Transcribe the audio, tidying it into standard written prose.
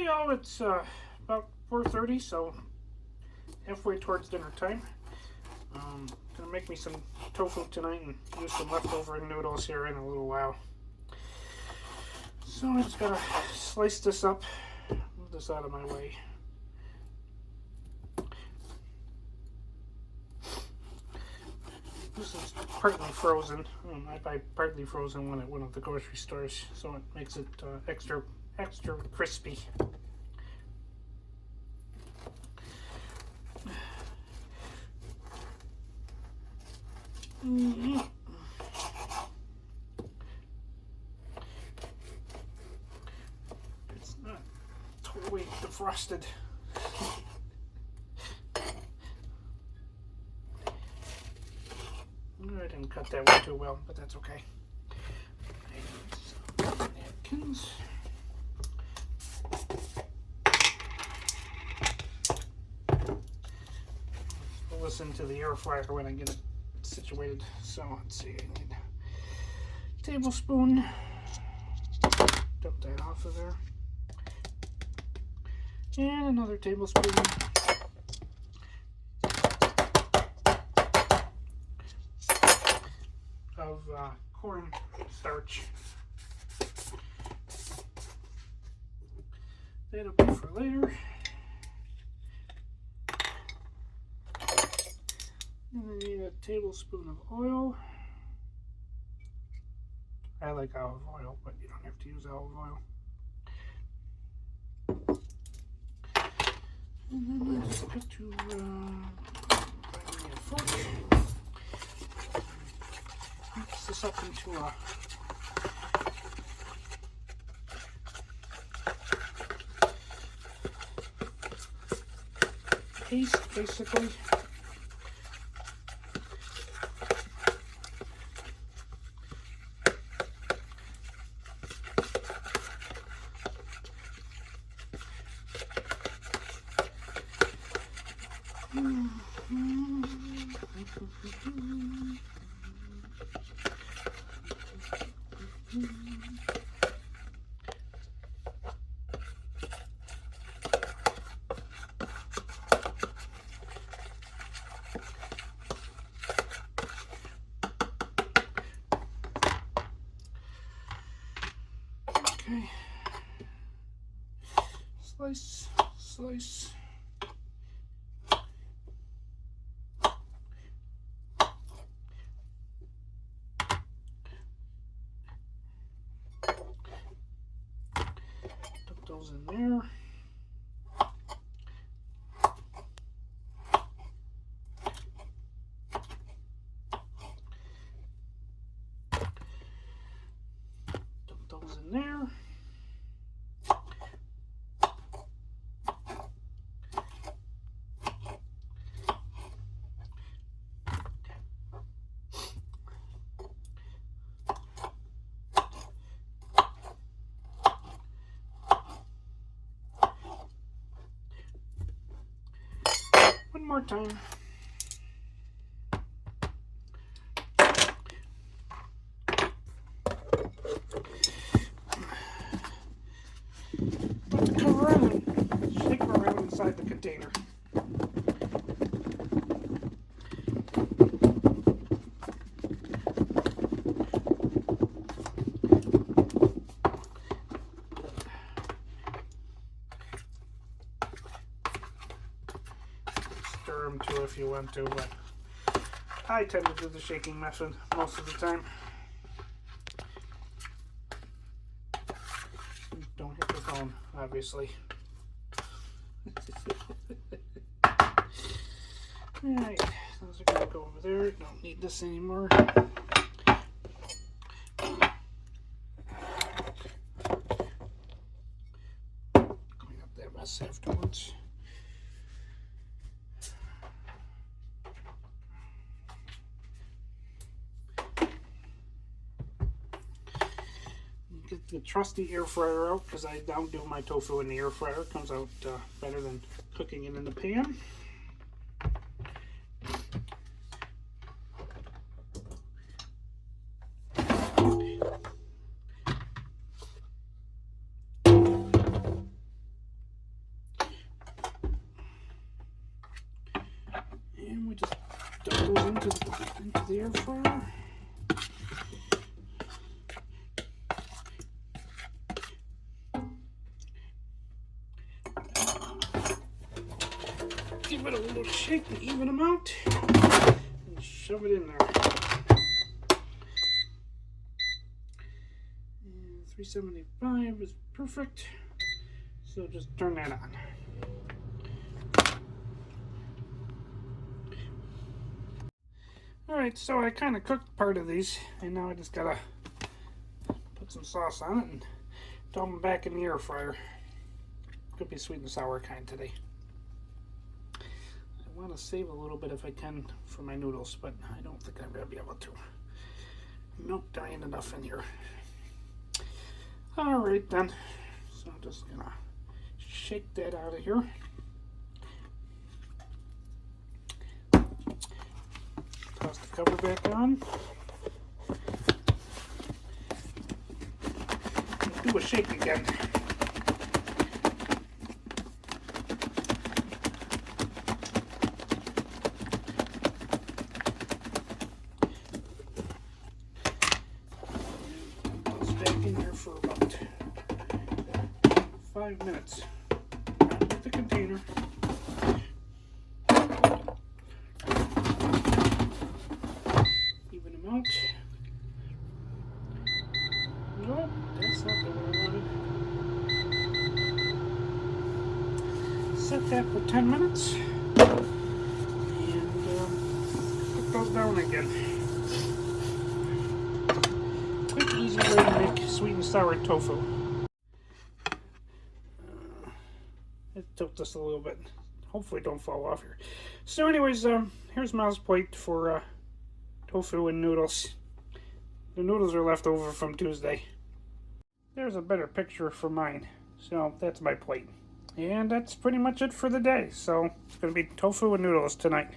Hey y'all, it's about 4:30, so halfway towards dinner time. Gonna make me some tofu tonight and use some leftover noodles here in a little while. So I just gotta slice this up, move this out of my way. This is partly frozen. I buy partly frozen one at one of the grocery stores, so it makes it extra crispy. It's not totally defrosted. I didn't cut that one too well, but that's okay. Some napkins. I'll listen to the air fryer when I get it situated. So let's see, I need a tablespoon. Dump that off of there. And another tablespoon. Of corn starch. That'll be for later. And I need a tablespoon of oil. I like olive oil, but you don't have to use olive oil. And then I just got to find me a fork. Mix this up into a paste, basically. Okay. Slice, slice. Put those in there. Dump those in there. One more time. Put the cover on and shake them around inside the container. Stir them too if you want to, but I tend to do the shaking method most of the time. Don't hit the phone, obviously. Alright, those are going to go over there. Don't need this anymore. Clean up that mess afterwards. Get the trusty air fryer out because I now do my tofu in the air fryer. It comes out better than cooking it in the pan. we just dump those into the air fryer. Give it a little shake to even them out, and shove it in there. And 375 is perfect, so just turn that on. Alright, so I kind of cooked part of these, and now I just gotta put some sauce on it and dump them back in the air fryer. Could be sweet and sour kind today. I want to save a little bit if I can for my noodles, but I don't think I'm going to be able to. Milk dying enough in here. Alright then, so I'm just going to shake that out of here. Toss the cover back on. Do a shake again. In there for about 5 minutes. Not with the container. Even them out. Nope, that's not the one I wanted. Set that for 10 minutes. And put those down again. Quick, easy way to make sweet and sour tofu. Let's tilt this a little bit. Hopefully don't fall off here. So anyways, here's Ma's plate for tofu and noodles. The noodles are left over from Tuesday. There's a better picture for mine. So that's my plate. And that's pretty much it for the day. So it's going to be tofu and noodles tonight.